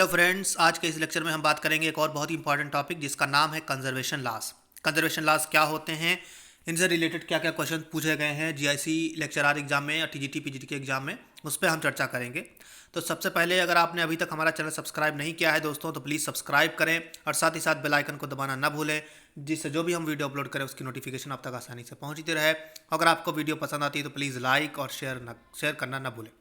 Friends, आज के इस लेक्चर में हम बात करेंगे एक और बहुत ही इंपॉर्टेंट टॉपिक जिसका नाम है कंजर्वेशन लॉस। कंजर्वेशन लॉस क्या होते हैं, इनसे रिलेटेड क्या क्या क्वेश्चन पूछे गए हैं जीआईसी लेक्चरर एग्जाम में या टीजीटी पीजीटी के एग्जाम में, उस पर हम चर्चा करेंगे। तो सबसे पहले अगर आपने अभी तक हमारा चैनल सब्सक्राइब नहीं किया है दोस्तों, तो प्लीज़ सब्सक्राइब करें और साथ ही साथ बेल आइकन को दबाना ना भूलें, जिससे जो भी हम वीडियो अपलोड करें उसकी नोटिफिकेशन आप तक आसानी से पहुंचती रहे। अगर आपको वीडियो पसंद आती है तो प्लीज़ लाइक और शेयर करना ना भूलें।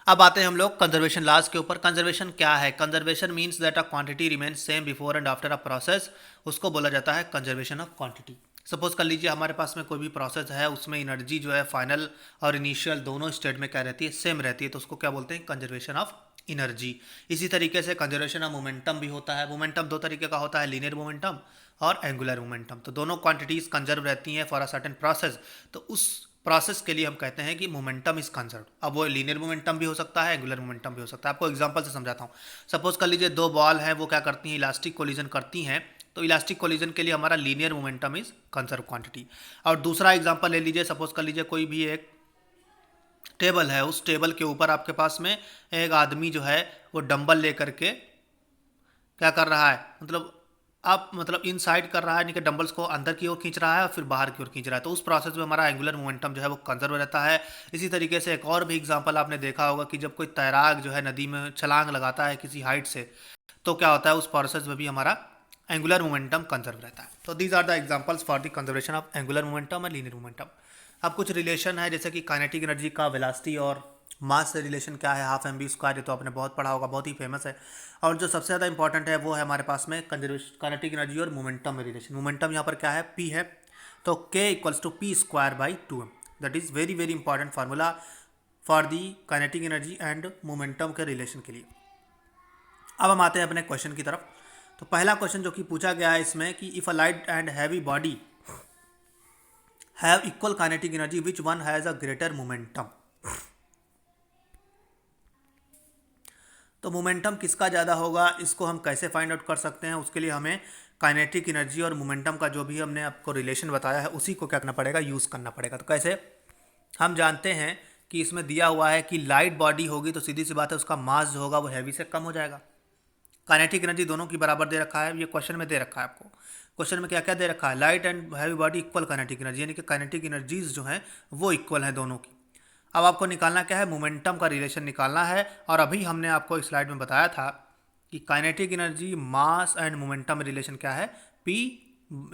अब आते हैं हम लोग कंजर्वेशन लॉज के ऊपर। कंजर्वेशन क्या है? Conservation means that a quantity remains same before and after a process, उसको बोला जाता है कंजर्वेशन ऑफ क्वांटिटी। सपोज कर लीजिए हमारे पास में कोई भी प्रोसेस है, उसमें एनर्जी जो है फाइनल और इनिशियल दोनों स्टेट में क्या रहती है, सेम रहती है, तो उसको क्या बोलते हैं, कंजर्वेशन ऑफ एनर्जी। इसी तरीके से कंजर्वेशन ऑफ मोमेंटम भी होता है। मोमेंटम दो तरीके का होता है, लीनियर मोमेंटम और एंगुलर मोमेंटम। तो दोनों क्वांटिटीज कंजर्व रहती हैं फॉर अ सर्टेन प्रोसेस, तो उस प्रोसेस के लिए हम कहते हैं कि मोमेंटम इज कंजर्व। अब वो लीनियर मोमेंटम भी हो सकता है, एंगुलर मोमेंटम भी हो सकता है। आपको एग्जांपल से समझाता हूँ। सपोज कर लीजिए दो बॉल हैं, वो क्या करती हैं, इलास्टिक कोलिजन करती हैं, तो इलास्टिक कोलिजन के लिए हमारा linear momentum is conserve quantity. और दूसरा एग्जांपल ले लीजिए, सपोज कर लीजिए कोई भी एक टेबल है, उस टेबल के ऊपर आपके पास में एक आदमी जो है वो डंबल लेकर के क्या कर रहा है, मतलब इनसाइड कर रहा है, यानी कि डंबल्स को अंदर की ओर खींच रहा है और फिर बाहर की ओर खींच रहा है। तो उस प्रोसेस में हमारा एंगुलर मोमेंटम जो है वो कंजर्व रहता है। इसी तरीके से एक और भी एग्जांपल आपने देखा होगा कि जब कोई तैराक जो है नदी में छलांग लगाता है किसी हाइट से, तो क्या होता है, उस प्रोसेस में भी हमारा एंगुलर मोमेंटम कंजर्व रहता है। तो these are the examples for the conservation of angular momentum और लीनियर मोमेंटम। अब कुछ रिलेशन है, जैसे कि काइनेटिक एनर्जी का वेलोसिटी और मास से रिलेशन क्या है, हाफ एम बी स्क्वायर, ये तो आपने बहुत पढ़ा होगा, बहुत ही फेमस है। और जो सबसे ज़्यादा इंपॉर्टेंट है वो है हमारे पास में कंजर्वेशन काइनेटिक एनर्जी और मोमेंटम में रिलेशन। मोमेंटम यहाँ पर क्या है, पी है, तो K equals to P square by 2m। That is very very important formula for the kinetic energy and momentum के रिलेशन के लिए। अब हम आते हैं अपने क्वेश्चन की तरफ। तो पहला क्वेश्चन जो कि पूछा गया है इसमें कि if a light and heavy body have equal kinetic energy which one has a greater momentum. तो मोमेंटम किसका ज़्यादा होगा, इसको हम कैसे फाइंड आउट कर सकते हैं? उसके लिए हमें काइनेटिक एनर्जी और मोमेंटम का जो भी हमने आपको रिलेशन बताया है उसी को क्या करना पड़ेगा, यूज़ करना पड़ेगा। तो कैसे? हम जानते हैं कि इसमें दिया हुआ है कि लाइट बॉडी होगी तो सीधी सी बात है उसका मास जो होगा वो हैवी से कम हो जाएगा। काइनेटिक एनर्जी दोनों की बराबर दे रखा है, ये क्वेश्चन में दे रखा है आपको। क्वेश्चन में क्या क्या दे रखा है, light and heavy body equal kinetic energy, यानी कि काइनेटिक एनर्जीज जो हैं वो इक्वल हैं दोनों की। अब आपको निकालना क्या है, मोमेंटम का रिलेशन निकालना है। और अभी हमने आपको इस स्लाइड में बताया था कि kinetic energy mass and momentum relation क्या है, पी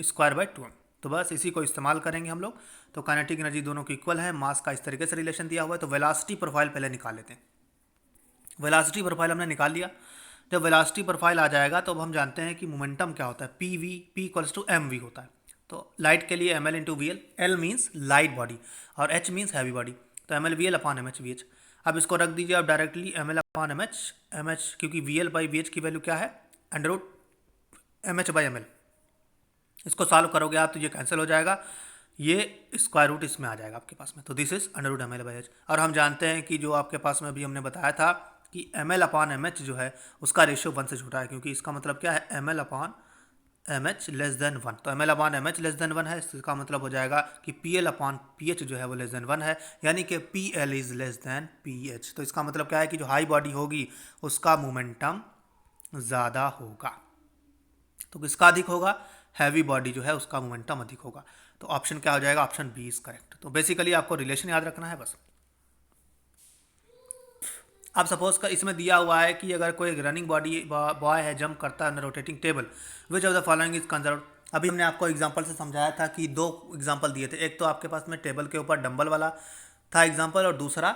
स्क्वायर बाई 2m। तो बस इसी को इस्तेमाल करेंगे हम लोग। तो काइनेटिक एनर्जी दोनों की इक्वल है, मास का इस तरीके से रिलेशन दिया हुआ है। तो वेलोसिटी प्रोफाइल पहले निकाल लेते हैं। वेलोसिटी प्रोफाइल हमने निकाल लिया। जब वेलोसिटी प्रोफाइल आ जाएगा तो अब हम जानते हैं कि मोमेंटम क्या होता है, P V, P equals to M V होता है। तो लाइट के लिए M L into V L, L means light body और एच मीन्स हैवी बॉडी, तो M L V L upon M H V H. अब इसको रख दीजिए आप directly M L upon M H, क्योंकि V L by V H की value क्या है, under root M H by M L. इसको सॉल्व करोगे आप तो ये कैंसिल हो जाएगा, ये स्क्वायर रूट इसमें आ जाएगा आपके पास में। तो this is under root M L by H. और हम जानते हैं कि जो आपके पास में अभी हमने बताया था कि M L upon M H जो है उसका रेशियो 1 से छोटा है, क्योंकि इसका मतलब क्या है, M L upon M H less than 1। तो M L upon M H less than 1 है, इसका मतलब हो जाएगा कि P L upon P H जो है वो लेस देन 1 है, यानी कि P L is less than P H. तो इसका मतलब क्या है कि जो हाई बॉडी होगी उसका मोमेंटम ज़्यादा होगा। तो किसका अधिक होगा, हैवी बॉडी जो है उसका मोमेंटम अधिक होगा। तो ऑप्शन क्या हो जाएगा, ऑप्शन बी इज करेक्ट। तो बेसिकली आपको रिलेशन याद रखना है बस। अब सपोज का इसमें दिया हुआ है कि अगर कोई रनिंग बॉडी बॉय है, जंप करता है rotating table, which of the following is conserve. अभी हमने आपको एग्जांपल से समझाया था कि दो एग्जांपल दिए थे, एक तो आपके पास में टेबल के ऊपर डंबल वाला था एग्जांपल, और दूसरा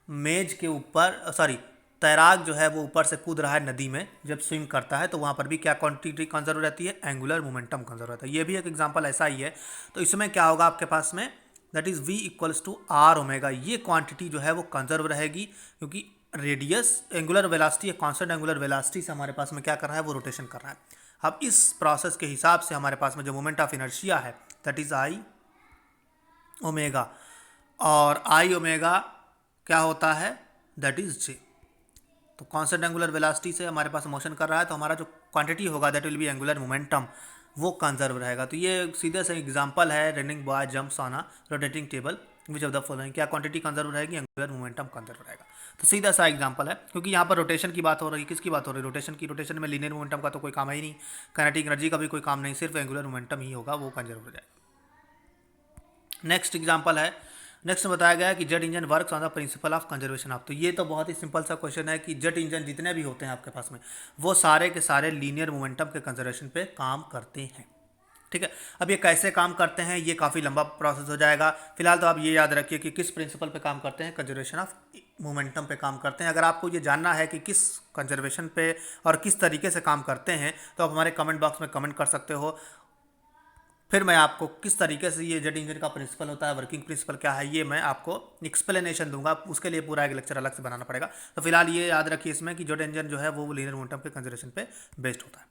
मेज के ऊपर, सॉरी, तैराक जो है वो ऊपर से कूद रहा है नदी में, जब स्विम करता है तो वहाँ पर भी क्या क्वांटिटी कंजर्व रहती है, एंगुलर मोमेंटम कंजर्व रहता है। ये भी एक एग्जांपल ऐसा ही है। तो इसमें क्या होगा आपके पास में, that is v equals to R omega, ये क्वांटिटी जो है वो कंजर्व रहेगी, क्योंकि radius angular velocity, constant angular velocity से हमारे पास में क्या कर रहा है, वो रोटेशन कर रहा है। अब इस प्रोसेस के हिसाब से हमारे पास में जो मोमेंट ऑफ इनर्शिया है दैट इज़ आई ओमेगा, और आई ओमेगा क्या होता है, दैट इज जे। तो कांस्टेंट एंगुलर वेलोसिटी से हमारे पास मोशन कर रहा है, तो हमारा जो क्वांटिटी होगा that will be angular momentum, वो कंजर्व रहेगा। तो ये सीधे से एग्जांपल है, running boy jumps on a rotating table, which of the following, क्या क्वांटिटी कंजर्व रहेगी, एंगुलर मोमेंटम कंजर्व रहेगा। तो सीधा सा एग्जांपल है, क्योंकि यहाँ पर रोटेशन की बात हो रही है। किसकी बात हो रही है? रोटेशन की। रोटेशन में लीनियर मोमेंटम का तो कोई काम है ही नहीं, काइनेटिक एनर्जी का भी कोई काम नहीं, सिर्फ एंगुलर मोमेंटम ही होगा, वो कंजर्व हो जाएगा। नेक्स्ट एग्जांपल है, नेक्स्ट बताया गया है कि jet engine works on the principle of conservation of. तो ये तो बहुत ही सिंपल सा क्वेश्चन है कि जेट इंजन जितने भी होते हैं आपके पास में, वो सारे के सारे लीनियर मोमेंटम के कंजर्वेशन पे काम करते हैं। ठीक है, अब ये कैसे काम करते हैं, ये काफ़ी लंबा प्रोसेस हो जाएगा। फिलहाल तो आप ये याद रखिए कि किस प्रिंसिपल पे काम करते हैं, कंजर्वेशन ऑफ मोमेंटम पे काम करते हैं। अगर आपको ये जानना है कि किस कंजर्वेशन पे और किस तरीके से काम करते हैं, तो आप हमारे कमेंट बॉक्स में कमेंट कर सकते हो। फिर मैं आपको किस तरीके से ये जेट इंजन का प्रिंसिपल होता है, वर्किंग प्रिंसिपल क्या है, ये मैं आपको एक्सप्लेनेशन दूंगा। उसके लिए पूरा एक लेक्चर अलग से बनाना पड़ेगा। तो फिलहाल ये याद रखिए इसमें कि जेट इंजन जो है वो लीनियर मोमेंटम के कंजर्वेशन पे बेस्ड होता है।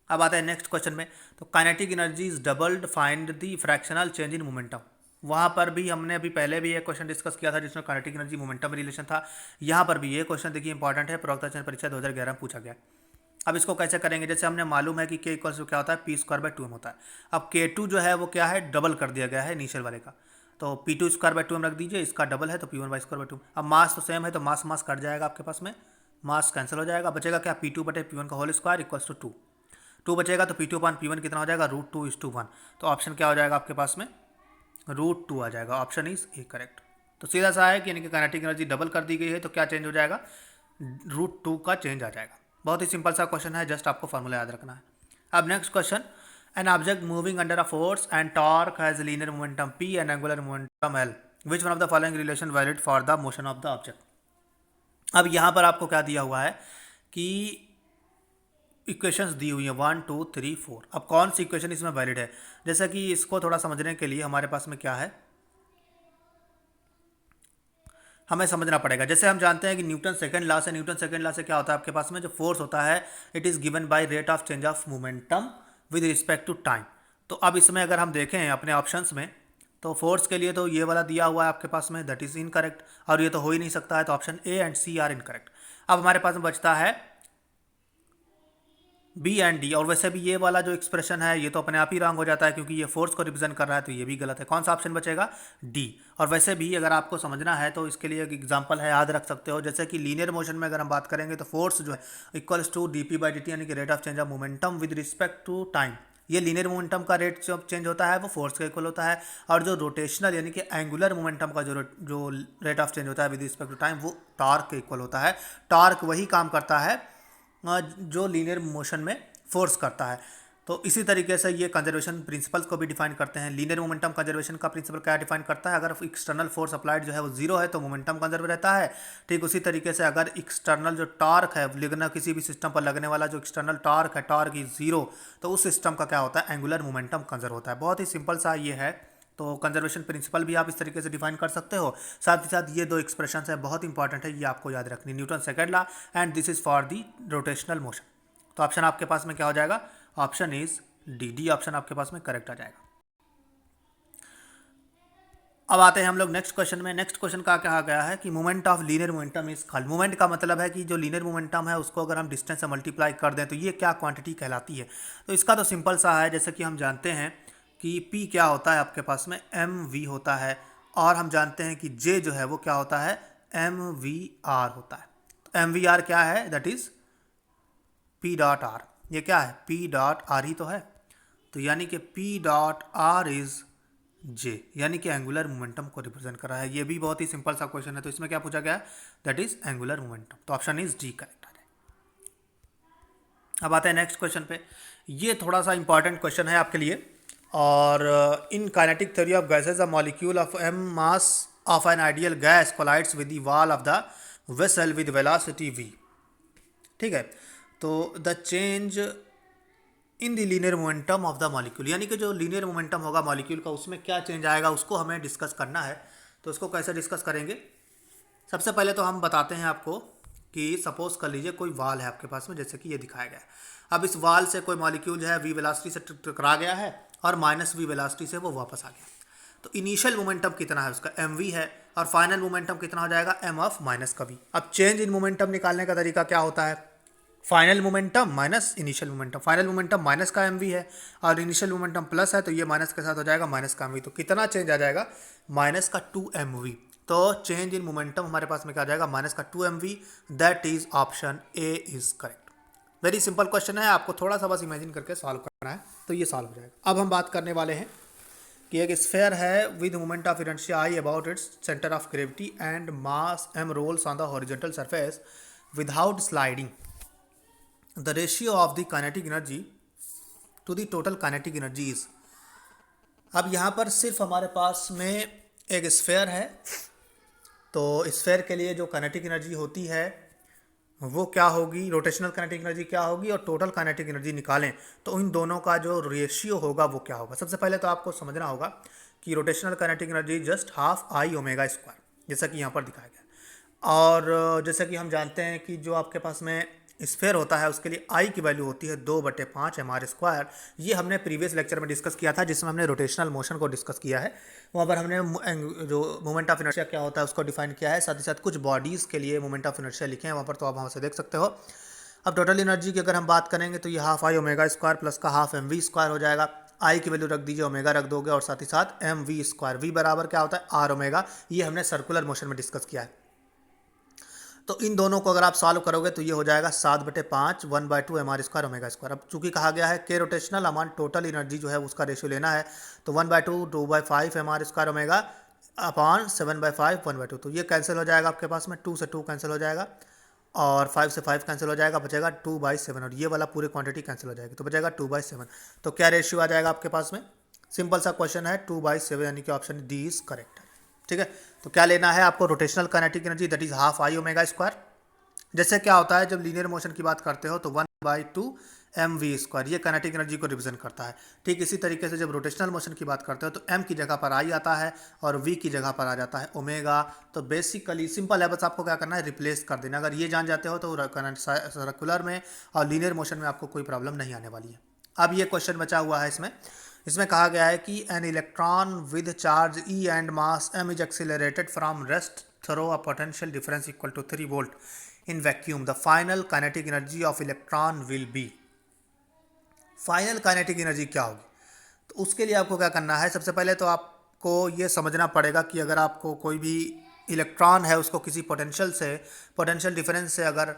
अब आता है नेक्स्ट क्वेश्चन में। तो kinetic energy is doubled, find the fractional change in momentum. वहाँ पर भी हमने अभी पहले भी एक क्वेश्चन डिस्कस किया था जिसमें काइनेटिक एनर्जी मोमेंटम में रिलेशन था। यहाँ पर भी ये क्वेश्चन देखिए इंपॉर्टेंट है, प्रवक्ता चयन परीक्षा 2011 में पूछा गया। अब इसको कैसे करेंगे? जैसे हमने मालूम है कि के इक्वल्स क्या होता है, पी स्क्वायर बाय 2m होता है। अब K2 जो है वो क्या है, डबल कर दिया गया है इनिशियल वाले का, तो P2 स्क्वायर बाय 2m रख दीजिए। इसका डबल है तो P1 बाई स्क्वायर बाय 2। अब मास तो सेम है तो मास मास कट जाएगा आपके पास में, मास कैंसिल हो जाएगा, बचेगा क्या, P2 बटे P1 का होल स्क्वायर इक्वल्स टू 2। 2 बचेगा तो P2 अपॉन P1 कितना हो जाएगा, √2:1। तो ऑप्शन क्या हो जाएगा आपके पास में, √2 आ जाएगा। Option is A correct. तो सीधा सा है कि यानी कि काइनेटिक एनर्जी डबल कर दी गई है तो क्या चेंज हो जाएगा, √2 का चेंज आ जाएगा। बहुत ही सिंपल सा क्वेश्चन है, जस्ट आपको फॉर्मूला याद रखना है। अब next question, an object moving under a force and torque has linear momentum P and angular momentum L, which one of the following relation valid for the motion of the object. अब यहाँ पर आपको क्या दिया हुआ है कि equations दी हुई हैं 1 2 3 4। अब कौन सी इक्वेशन इसमें वैलिड है, जैसा कि इसको थोड़ा समझने के लिए हमारे पास में क्या है, हमें समझना पड़ेगा। जैसे हम जानते हैं कि न्यूटन सेकंड लॉ से, न्यूटन सेकंड लॉ से क्या होता है आपके पास में, जो फोर्स होता है it is given by rate of change of momentum with respect to time. तो अब इसमें अगर हम देखें अपने ऑप्शंस में, तो फोर्स के लिए तो ये वाला दिया हुआ है आपके पास में, दैट इज़ इनकरेक्ट, और ये तो हो ही नहीं सकता है, तो option A and C are incorrect. अब हमारे पास में बचता है बी एंड डी, और वैसे भी ये वाला जो एक्सप्रेशन है ये तो अपने आप ही रॉन्ग हो जाता है क्योंकि ये फोर्स को रिप्रेजेंट कर रहा है, तो ये भी गलत है। कौन सा ऑप्शन बचेगा, डी। और वैसे भी अगर आपको समझना है तो इसके लिए एक एग्जांपल है, याद रख सकते हो। जैसे कि लीनियर मोशन में अगर हम बात करेंगे तो फोर्स जो है इक्वल्स टू dp/dt, यानी कि rate of change of momentum with respect to time. ये लीनियर मोमेंटम का रेट जो चेंज होता है वो फोर्स का इक्वल होता है, और जो रोटेशनल यानी कि एंगुलर मोमेंटम का जो रेट ऑफ चेंज होता है विद रिस्पेक्ट टू टाइम, वो टॉर्क के इक्वल होता है। टॉर्क वही काम करता है जो लीनियर मोशन में फोर्स करता है। तो इसी तरीके से ये कंजर्वेशन प्रिंसिपल्स को भी डिफाइन करते हैं। लीनियर मोमेंटम कंजर्वेशन का प्रिंसिपल क्या डिफाइन करता है, अगर एक्सटर्नल फोर्स अप्लाइड जो है वो जीरो है तो मोमेंटम कंजर्व रहता है। ठीक उसी तरीके से अगर एक्सटर्नल जो टॉर्क है लगना, किसी भी सिस्टम पर लगने वाला जो एक्सटर्नल टॉर्क है, टॉर्क इज जीरो, तो उस सिस्टम का क्या होता है, एंगुलर मोमेंटम कंजर्व होता है। बहुत ही सिंपल सा ये है। तो कंजर्वेशन प्रिंसिपल भी आप इस तरीके से डिफाइन कर सकते हो। साथ ही साथ ये दो एक्सप्रेशंस है, बहुत इंपॉर्टेंट है, ये आपको याद रखनी, Newton second law and this is for the rotational motion. तो ऑप्शन आपके पास में क्या हो जाएगा, option is D. D option आपके पास में करेक्ट आ जाएगा। अब आते हैं हम लोग नेक्स्ट क्वेश्चन में। नेक्स्ट क्वेश्चन का कहा गया है कि moment of linear momentum is called. Moment का मतलब है कि जो लीनियर मोमेंटम है उसको अगर हम डिस्टेंस से मल्टीप्लाई कर दें तो ये क्या क्वांटिटी कहलाती है। तो इसका तो सिंपल सा है, जैसे कि हम जानते हैं कि P क्या होता है आपके पास में, mv होता है, और हम जानते हैं कि J जो है वो क्या होता है, mvr होता है। तो mvr क्या है, that is P dot are. ये क्या है, P डॉट आर ही तो है। तो यानी कि P dot are is J, यानी कि एंगुलर मोमेंटम को रिप्रेजेंट कर रहा है। ये भी बहुत ही सिंपल सा क्वेश्चन है। तो इसमें क्या पूछा गया है, दैट इज एंगुलर मोमेंटम। तो ऑप्शन इज डी करेक्ट आ जाए। अब आते हैं नेक्स्ट क्वेश्चन पे। ये थोड़ा सा इंपॉर्टेंट क्वेश्चन है आपके लिए। और in kinetic theory of gases a molecule of m mass of an ideal gas collides with the wall of the vessel with velocity v। ठीक है, तो the change in the linear momentum of the molecule, यानी कि जो linear momentum होगा molecule का उसमें क्या चेंज आएगा उसको हमें डिस्कस करना है। तो उसको कैसे डिस्कस करेंगे, सबसे पहले तो हम बताते हैं आपको कि सपोज कर लीजिए कोई वाल है आपके पास में, जैसे कि ये दिखाया गया है। अब इस वाल से कोई मॉलिक्यूल जो है v वेलोसिटी से टकरा गया है और -v वेलोसिटी से वो वापस आ गया। तो इनिशियल मोमेंटम कितना है उसका, mv है, और फाइनल मोमेंटम कितना हो जाएगा, m ऑफ माइनस का v। अब चेंज इन मोमेंटम निकालने का तरीका क्या होता है, final momentum minus initial momentum. Final momentum minus का mv है और इनिशियल मोमेंटम प्लस है, तो ये माइनस के साथ हो जाएगा माइनस का mv। तो कितना चेंज आ जाएगा, माइनस का 2mv। तो चेंज इन मोमेंटम हमारे पास में क्या आ जाएगा, माइनस का 2mv, that is option A is correct. Very simple question है, आपको थोड़ा सा बस इमेजिन करके सॉल्व करना है तो ये सॉल्व हो जाएगा। अब हम बात करने वाले हैं कि एक स्फेयर है with moment of inertia I about its centre of gravity and mass m rolls on the horizontal surface without sliding. The ratio of the kinetic energy to the total kinetic energy is. अब यहाँ पर सिर्फ हमारे पास में एक sphere है, तो स्फेयर के लिए जो काइनेटिक एनर्जी होती है वो क्या होगी, रोटेशनल काइनेटिक एनर्जी क्या होगी और टोटल काइनेटिक एनर्जी निकालें तो इन दोनों का जो रेशियो होगा वो क्या होगा। सबसे पहले तो आपको समझना होगा कि rotational kinetic energy just half I omega square, जैसा कि यहाँ पर दिखाया गया। और जैसा कि हम जानते हैं कि जो आपके पास में स्फेयर होता है उसके लिए आई की वैल्यू होती है 2/5 mr स्क्वायर। ये हमने प्रीवियस लेक्चर में डिस्कस किया था जिसमें हमने रोटेशनल मोशन को डिस्कस किया है। वहाँ पर हमने जो मोमेंट ऑफ इनर्शिया क्या होता है उसको डिफाइन किया है, साथ ही साथ कुछ बॉडीज़ के लिए मोमेंट ऑफ इनर्शिया लिखे हैं वहाँ पर, तो आप वहाँ से देख सकते हो। अब टोटल एनर्जी की अगर हम बात करेंगे तो ये half I omega square plus का हाफ mv स्क्वायर हो जाएगा। आई की वैल्यू रख दीजिए, ओमेगा रख दोगे और साथ ही साथ mv स्क्वायर, वी बराबर क्या होता है आर ओमेगा। ये हमने सर्कुलर मोशन में डिस्कस किया है। तो इन दोनों को अगर आप सॉल्व करोगे तो ये हो जाएगा 7/5 1/2 mr स्क्वायर ओमेगा स्क्वायर। अब चूंकि कहा गया है के रोटेशनल अमान टोटल एनर्जी जो है उसका रेशियो लेना है, तो 1/2 2/5 mr स्क्वायर ओमेगा अपॉन 7/5 1/2, तो ये कैंसिल हो जाएगा आपके पास में, 2 से 2 कैंसिल हो जाएगा और 5 से 5 कैंसिल हो जाएगा, बचेगा 2/7 और ये वाला पूरी क्वांटिटी कैंसिल हो जाएगी तो बचेगा 2/7। तो क्या रेशियो आ जाएगा आपके पास में, सिंपल सा क्वेश्चन है 2/7, यानी कि ऑप्शन डी इज करेक्ट है। ठीक है, तो क्या लेना है आपको, rotational kinetic energy that is half I omega square. जैसे क्या होता है जब लीनियर मोशन की बात करते हो तो 1/2 mv स्क्वायर, ये काइनेटिक एनर्जी को रिप्रेजेंट करता है। ठीक इसी तरीके से जब रोटेशनल मोशन की बात करते हो तो m की जगह पर i आता है और v की जगह पर आ जाता है ओमेगा। तो बेसिकली सिंपल है, बस आपको क्या करना है रिप्लेस कर देना। अगर ये जान जाते हो तो सर्कुलर में और लीनियर मोशन में आपको कोई प्रॉब्लम नहीं आने वाली है। अब ये क्वेश्चन बचा हुआ है, इसमें कहा गया है कि an electron with charge E and mass m is accelerated from rest through a potential difference equal to 3 volt in vacuum, the final kinetic energy of electron will be. Final kinetic energy क्या होगी, तो उसके लिए आपको क्या करना है, सबसे पहले तो आपको ये समझना पड़ेगा कि अगर आपको कोई भी इलेक्ट्रॉन है उसको किसी पोटेंशियल डिफरेंस से अगर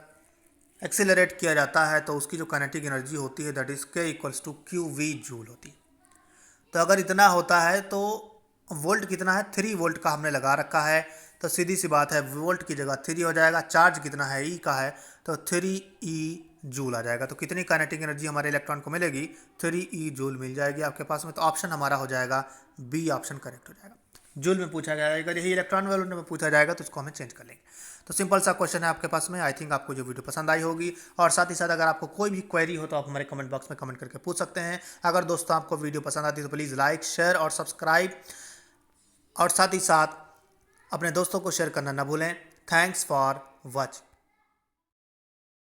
एक्सिलरेट किया जाता है तो उसकी जो काइनेटिक एनर्जी होती है that is K equals to QV joule होती है। तो अगर इतना होता है तो वोल्ट कितना है, 3 वोल्ट का हमने लगा रखा है, तो सीधी सी बात है वोल्ट की जगह 3 हो जाएगा। चार्ज कितना है E का है तो 3E जूल आ जाएगा। तो कितनी काइनेटिक एनर्जी हमारे इलेक्ट्रॉन को मिलेगी, 3E जूल मिल जाएगी आपके पास में। तो ऑप्शन हमारा हो जाएगा बी ऑप्शन करेक्ट हो जाएगा। जूल में पूछा गया है, अगर यही इलेक्ट्रॉन वोल्ट में पूछा जाएगा तो इसको हमें चेंज कर लेंगे। तो सिंपल सा क्वेश्चन है आपके पास में। आई थिंक आपको जो वीडियो पसंद आई होगी, और साथ ही साथ अगर आपको कोई भी क्वेरी हो तो आप हमारे कमेंट बॉक्स में कमेंट करके पूछ सकते हैं। अगर दोस्तों आपको वीडियो पसंद आती है तो प्लीज़ लाइक शेयर और सब्सक्राइब, और साथ ही साथ अपने दोस्तों को शेयर करना ना भूलें। Thanks for watching.